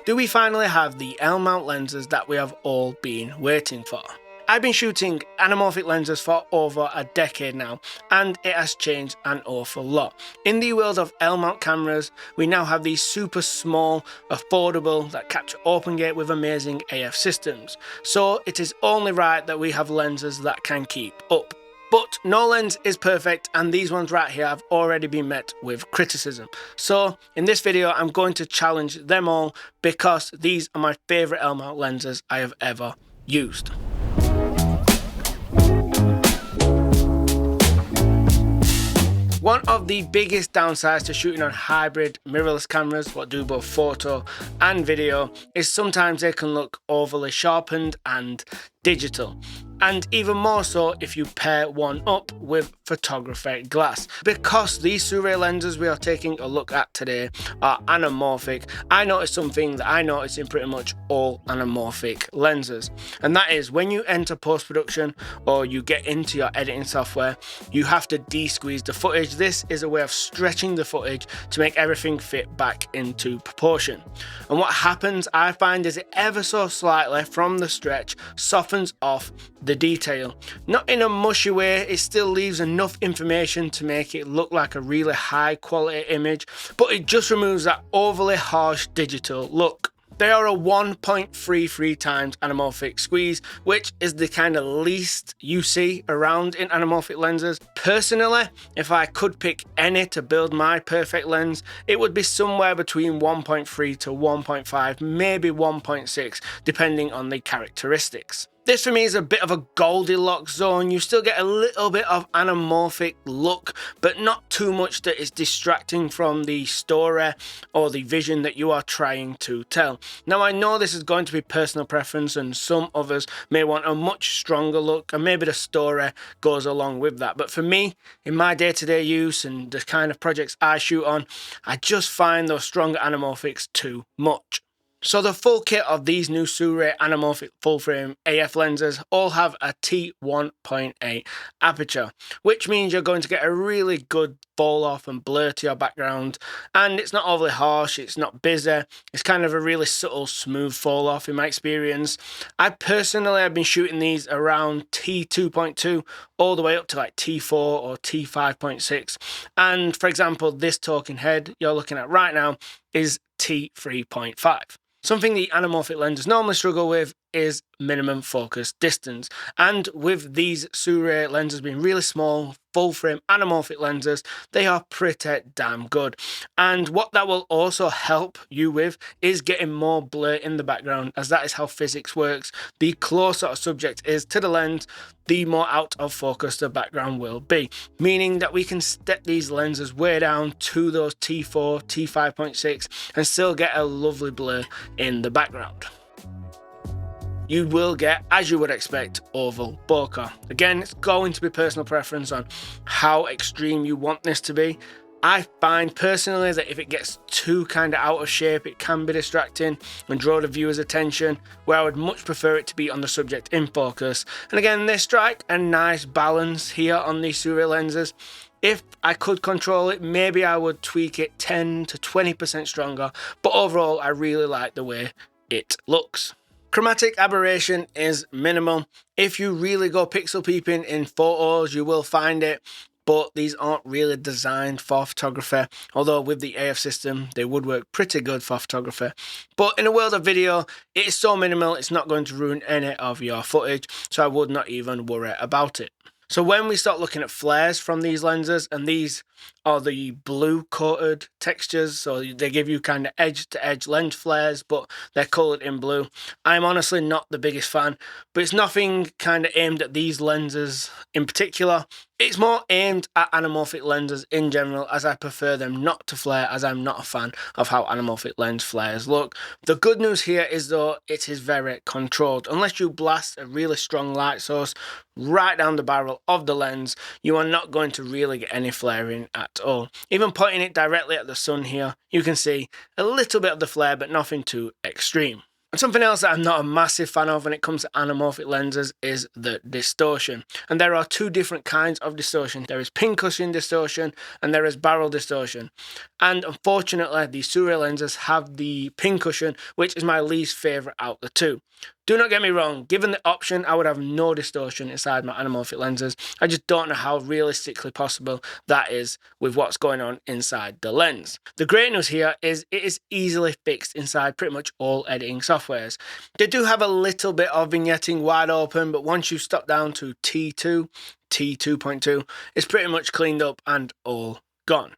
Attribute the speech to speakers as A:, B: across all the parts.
A: do we finally have the L-mount lenses that we have all been waiting for? I've been shooting anamorphic lenses for over a decade now, and it has changed an awful lot. In the world of L-mount cameras, we now have these super small, affordable, that capture open gate with amazing AF systems. So it is only right that we have lenses that can keep up. But no lens is perfect, and these ones right here have already been met with criticism. So in this video, I'm going to challenge them all because these are my favourite L-mount lenses I have ever used. One of the biggest downsides to shooting on hybrid mirrorless cameras, what do both photo and video, is sometimes they can look overly sharpened and digital. And even more so if you pair one up with photographic glass. Because these Sirui lenses we are taking a look at today are anamorphic, I noticed something that I notice in pretty much all anamorphic lenses. And that is when you enter post-production or you get into your editing software, you have to de-squeeze the footage. This is a way of stretching the footage to make everything fit back into proportion. And what happens, I find, is it ever so slightly from the stretch softens off the detail. Not in a mushy way, it still leaves enough information to make it look like a really high quality image, but it just removes that overly harsh digital look. They are a 1.33 times anamorphic squeeze, which is the kind of least you see around in anamorphic lenses. Personally, if I could pick any to build my perfect lens, it would be somewhere between 1.3 to 1.5, maybe 1.6, depending on the characteristics. This for me is a bit of a Goldilocks zone. You still get a little bit of anamorphic look, but not too much that is distracting from the story or the vision that you are trying to tell. Now I know this is going to be personal preference and some others may want a much stronger look and maybe the story goes along with that. But for me, in my day-to-day use and the kind of projects I shoot on, I just find those stronger anamorphics too much. So the full kit of these new Sirui anamorphic full frame AF lenses all have a t1.8 aperture, which means you're going to get a really good fall off and blur to your background, and it's not overly harsh, it's not busy, it's kind of a really subtle smooth fall off in my experience. I personally have been shooting these around t2.2 all the way up to like t4 or t5.6, and for example this talking head you're looking at right now is t3.5. Something the anamorphic lenses normally struggle with is minimum focus distance, and with these Sirui lenses being really small, full frame anamorphic lenses, they are pretty damn good. And what that will also help you with is getting more blur in the background, as that is how physics works. The closer a subject is to the lens, the more out of focus the background will be, meaning that we can step these lenses way down to those T4, T5.6 and still get a lovely blur in the background. You will get, as you would expect, oval bokeh. Again, it's going to be personal preference on how extreme you want this to be. I find personally that if it gets too kind of out of shape, it can be distracting and draw the viewer's attention, where I would much prefer it to be on the subject in focus. And again, they strike a nice balance here on these Sirui lenses. If I could control it, maybe I would tweak it 10 to 20% stronger, but overall I really like the way it looks. Chromatic aberration is minimal. If you really go pixel peeping in photos, you will find it, but these aren't really designed for photography, although with the AF system they would work pretty good for photography. But in a world of video, it is so minimal it's not going to ruin any of your footage, so I would not even worry about it. So when we start looking at flares from these lenses, and these are the blue coated textures, so they give you kind of edge to edge lens flares, but they're colored in blue. I'm honestly not the biggest fan, but it's nothing kind of aimed at these lenses in particular. It's more aimed at anamorphic lenses in general, as I prefer them not to flare, as I'm not a fan of how anamorphic lens flares look. The good news here is though it is very controlled. Unless you blast a really strong light source right down the barrel of the lens, you are not going to really get any flaring at all. Even pointing it directly at the sun here, you can see a little bit of the flare, but nothing too extreme. And something else that I'm not a massive fan of when it comes to anamorphic lenses is the distortion. And there are two different kinds of distortion. There is pincushion distortion and there is barrel distortion. And unfortunately, the Surya lenses have the pincushion, which is my least favorite out of the two. Do not get me wrong, given the option, I would have no distortion inside my anamorphic lenses. I just don't know how realistically possible that is with what's going on inside the lens. The great news here is it is easily fixed inside pretty much all editing softwares. They do have a little bit of vignetting wide open, but once you stop down to T2, T2.2, it's pretty much cleaned up and all gone.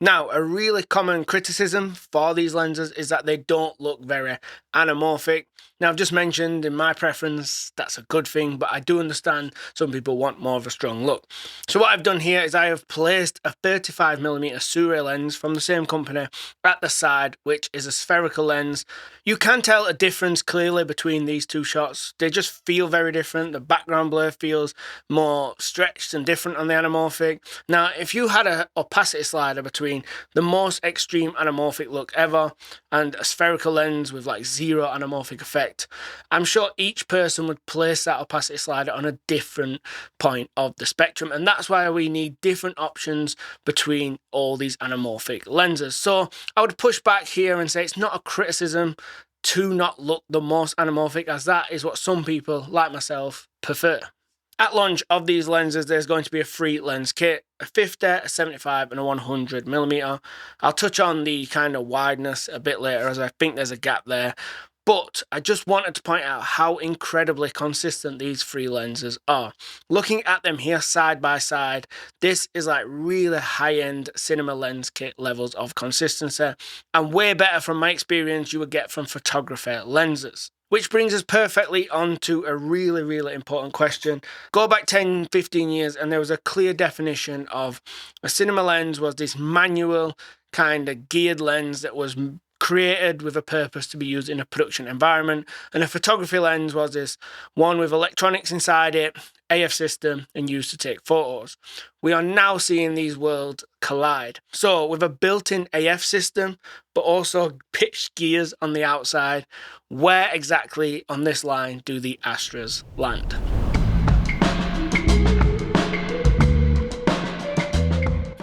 A: Now, a really common criticism for these lenses is that they don't look very anamorphic. Now, I've just mentioned in my preference, that's a good thing, but I do understand some people want more of a strong look. So what I've done here is I have placed a 35mm Surya lens from the same company at the side, which is a spherical lens. You can tell a difference clearly between these two shots. They just feel very different. The background blur feels more stretched and different on the anamorphic. Now, if you had a opacity slider between the most extreme anamorphic look ever and a spherical lens with like zero anamorphic effect, I'm sure each person would place that opacity slider on a different point of the spectrum, and that's why we need different options between all these anamorphic lenses. So I would push back here and say it's not a criticism to not look the most anamorphic, as that is what some people like myself prefer. At launch of these lenses, there's going to be a free lens kit, a 50, a 75 and a 100mm. I'll touch on the kind of wideness a bit later, as I think there's a gap there. But I just wanted to point out how incredibly consistent these free lenses are. Looking at them here side by side, this is like really high-end cinema lens kit levels of consistency, and way better from my experience you would get from photography lenses. Which brings us perfectly on to a really, really important question. Go back 10, 15 years and there was a clear definition of a cinema lens was this manual kind of geared lens that was created with a purpose to be used in a production environment, and a photography lens was this one with electronics inside it, AF system, and used to take photos. We are now seeing these worlds collide. So with a built-in AF system, but also pitched gears on the outside, where exactly on this line do the Astras land?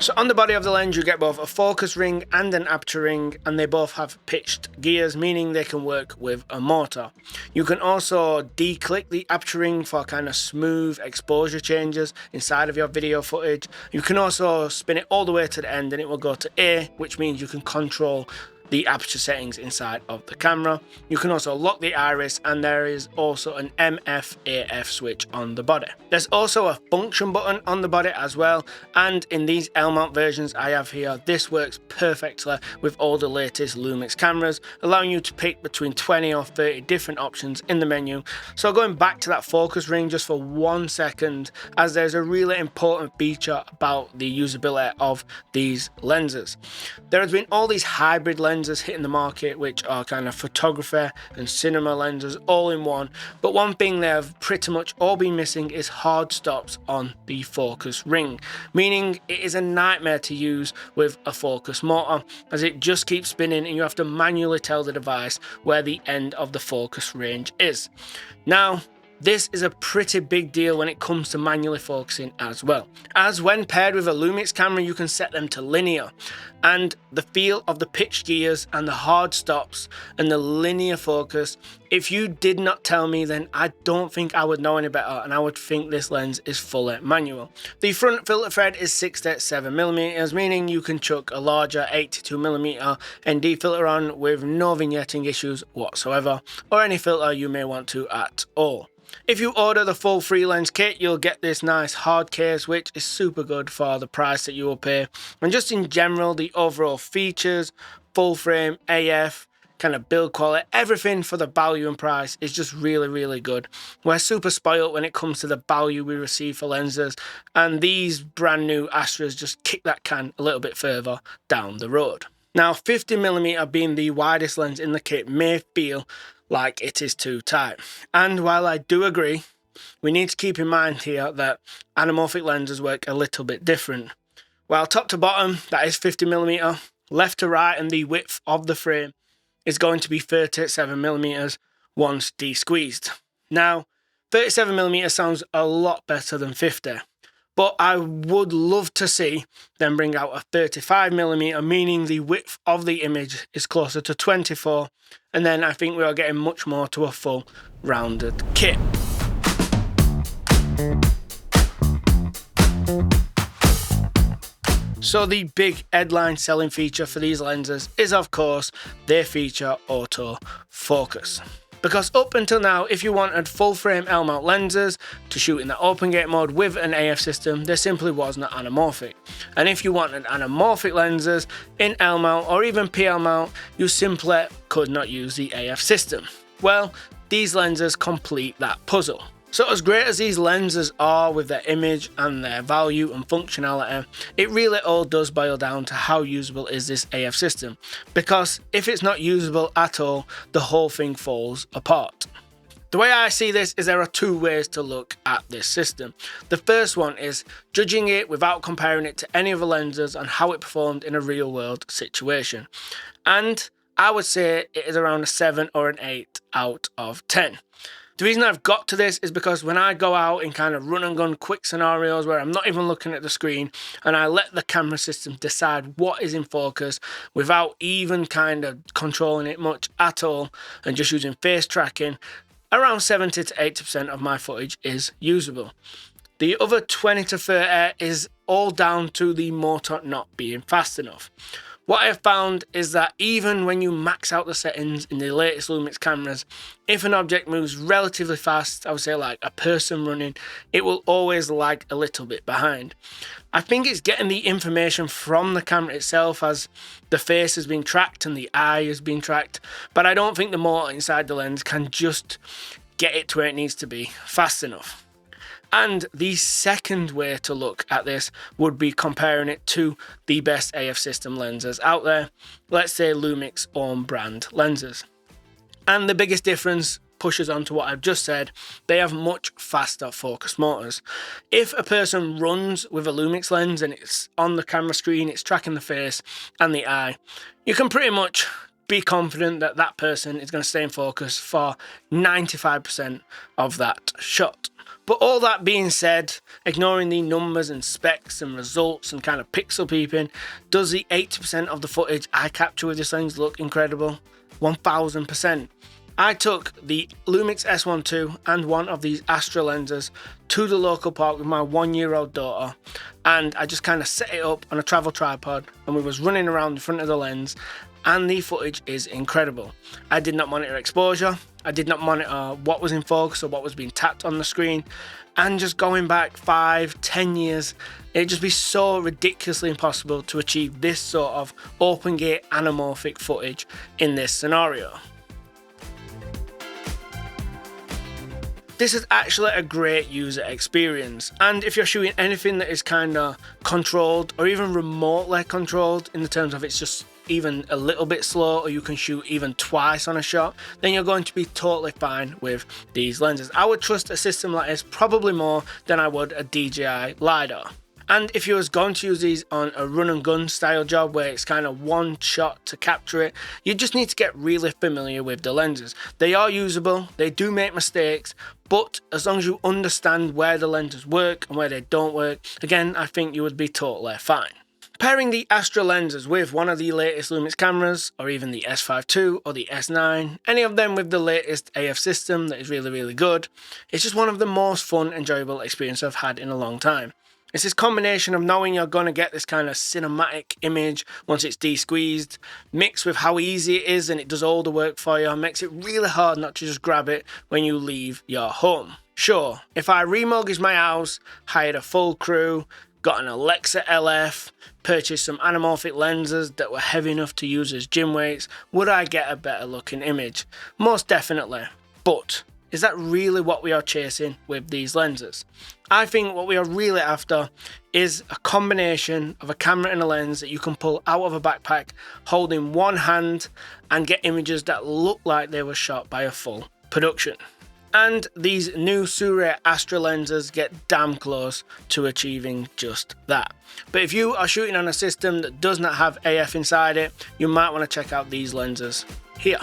A: So on the body of the lens you get both a focus ring and an aperture ring, and they both have pitched gears, meaning they can work with a motor. You can also declick the aperture ring for kind of smooth exposure changes inside of your video footage. You can also spin it all the way to the end and it will go to A, which means you can control the aperture settings inside of the camera. You can also lock the iris, and there is also an MF/AF switch on the body. There's also a function button on the body as well, and in these L-mount versions I have here, this works perfectly with all the latest Lumix cameras, allowing you to pick between 20 or 30 different options in the menu. So going back to that focus ring just for 1 second, as there's a really important feature about the usability of these lenses. There has been all these hybrid lenses hitting the market, which are kind of photography and cinema lenses all in one, but one thing they have pretty much all been missing is hard stops on the focus ring, meaning it is a nightmare to use with a focus motor, as it just keeps spinning and you have to manually tell the device where the end of the focus range is. Now, this is a pretty big deal when it comes to manually focusing as well, as when paired with a Lumix camera you can set them to linear, and the feel of the pitch gears and the hard stops and the linear focus, if you did not tell me, then I don't think I would know any better, and I would think this lens is fully manual. The front filter thread is 67mm, meaning you can chuck a larger 82mm ND filter on with no vignetting issues whatsoever, or any filter you may want to at all. If you order the full free lens kit, you'll get this nice hard case, which is super good for the price that you will pay. And just in general, the overall features, full frame, AF, kind of build quality, everything for the value and price is just really, really good. We're super spoiled when it comes to the value we receive for lenses, and these brand new Astras just kick that can a little bit further down the road. Now, 50mm being the widest lens in the kit may feel like it is too tight, and while I do agree, we need to keep in mind here that anamorphic lenses work a little bit different. While top to bottom that is 50mm, left to right and the width of the frame is going to be 37mm, once de-squeezed. Now, 37mm sounds a lot better than 50, but I would love to see them bring out a 35mm, meaning the width of the image is closer to 24, and then I think we are getting much more to a full rounded kit. So the big headline selling feature for these lenses is, of course, they feature autofocus. Because up until now, if you wanted full frame L-mount lenses to shoot in the open gate mode with an AF system, there simply wasn't anamorphic. And if you wanted anamorphic lenses in L-mount or even PL mount, you simply could not use the AF system. Well, these lenses complete that puzzle. So as great as these lenses are with their image and their value and functionality, it really all does boil down to how usable is this AF system. Because if it's not usable at all, the whole thing falls apart. The way I see this is there are two ways to look at this system. The first one is judging it without comparing it to any other lenses and how it performed in a real world situation. And I would say it is around a 7 or an 8 out of 10. The reason I've got to this is because when I go out in kind of run and gun quick scenarios where I'm not even looking at the screen and I let the camera system decide what is in focus without even kind of controlling it much at all and just using face tracking, around 70 to 80% of my footage is usable. The other 20 to 30 is all down to the motor not being fast enough. What I have found is that even when you max out the settings in the latest Lumix cameras, if an object moves relatively fast, I would say like a person running, it will always lag a little bit behind. I think it's getting the information from the camera itself as the face has been tracked and the eye has been tracked, but I don't think the motor inside the lens can just get it to where it needs to be fast enough. And the second way to look at this would be comparing it to the best AF system lenses out there, let's say Lumix own brand lenses. And the biggest difference pushes on to what I've just said, they have much faster focus motors. If a person runs with a Lumix lens and it's on the camera screen, it's tracking the face and the eye, you can pretty much be confident that that person is going to stay in focus for 95% of that shot. But all that being said, ignoring the numbers and specs and results and kind of pixel peeping, does the 80% of the footage I capture with this lens look incredible? 1000%. I took the Lumix S1 II and one of these Astra lenses to the local park with my 1-year-old daughter, and I just kind of set it up on a travel tripod and we was running around in front of the lens, and the footage is incredible. I did not monitor exposure, I did not monitor what was in focus or what was being tapped on the screen, and just going back 5-10 years, it'd just be so ridiculously impossible to achieve this sort of open gate anamorphic footage in this scenario. This is actually a great user experience, and if you're shooting anything that is kind of controlled or even remotely controlled in the terms of it's just even a little bit slow, or you can shoot even twice on a shot, then you're going to be totally fine with these lenses. I would trust a system like this probably more than I would a DJI LiDAR. And if you was going to use these on a run and gun style job where it's kind of one shot to capture it, you just need to get really familiar with the lenses. They are usable, they do make mistakes, but as long as you understand where the lenses work and where they don't work, again, I think you would be totally fine. Pairing the Astra lenses with one of the latest Lumix cameras, or even the S5 II or the S9, any of them with the latest AF system that is really good, it's just one of the most fun, enjoyable experiences I've had in a long time. It's this combination of knowing you're going to get this kind of cinematic image once it's de-squeezed, mixed with how easy it is and it does all the work for you, makes it really hard not to just grab it when you leave your home. Sure, if I remortgaged my house, hired a full crew, got an Alexa LF, purchased some anamorphic lenses that were heavy enough to use as gym weights, would I get a better looking image? Most definitely. But is that really what we are chasing with these lenses? I think what we are really after is a combination of a camera and a lens that you can pull out of a backpack, hold in one hand, and get images that look like they were shot by a full production. And these new Sirui Astra lenses get damn close to achieving just that. But if you are shooting on a system that does not have AF inside it, you might want to check out these lenses here.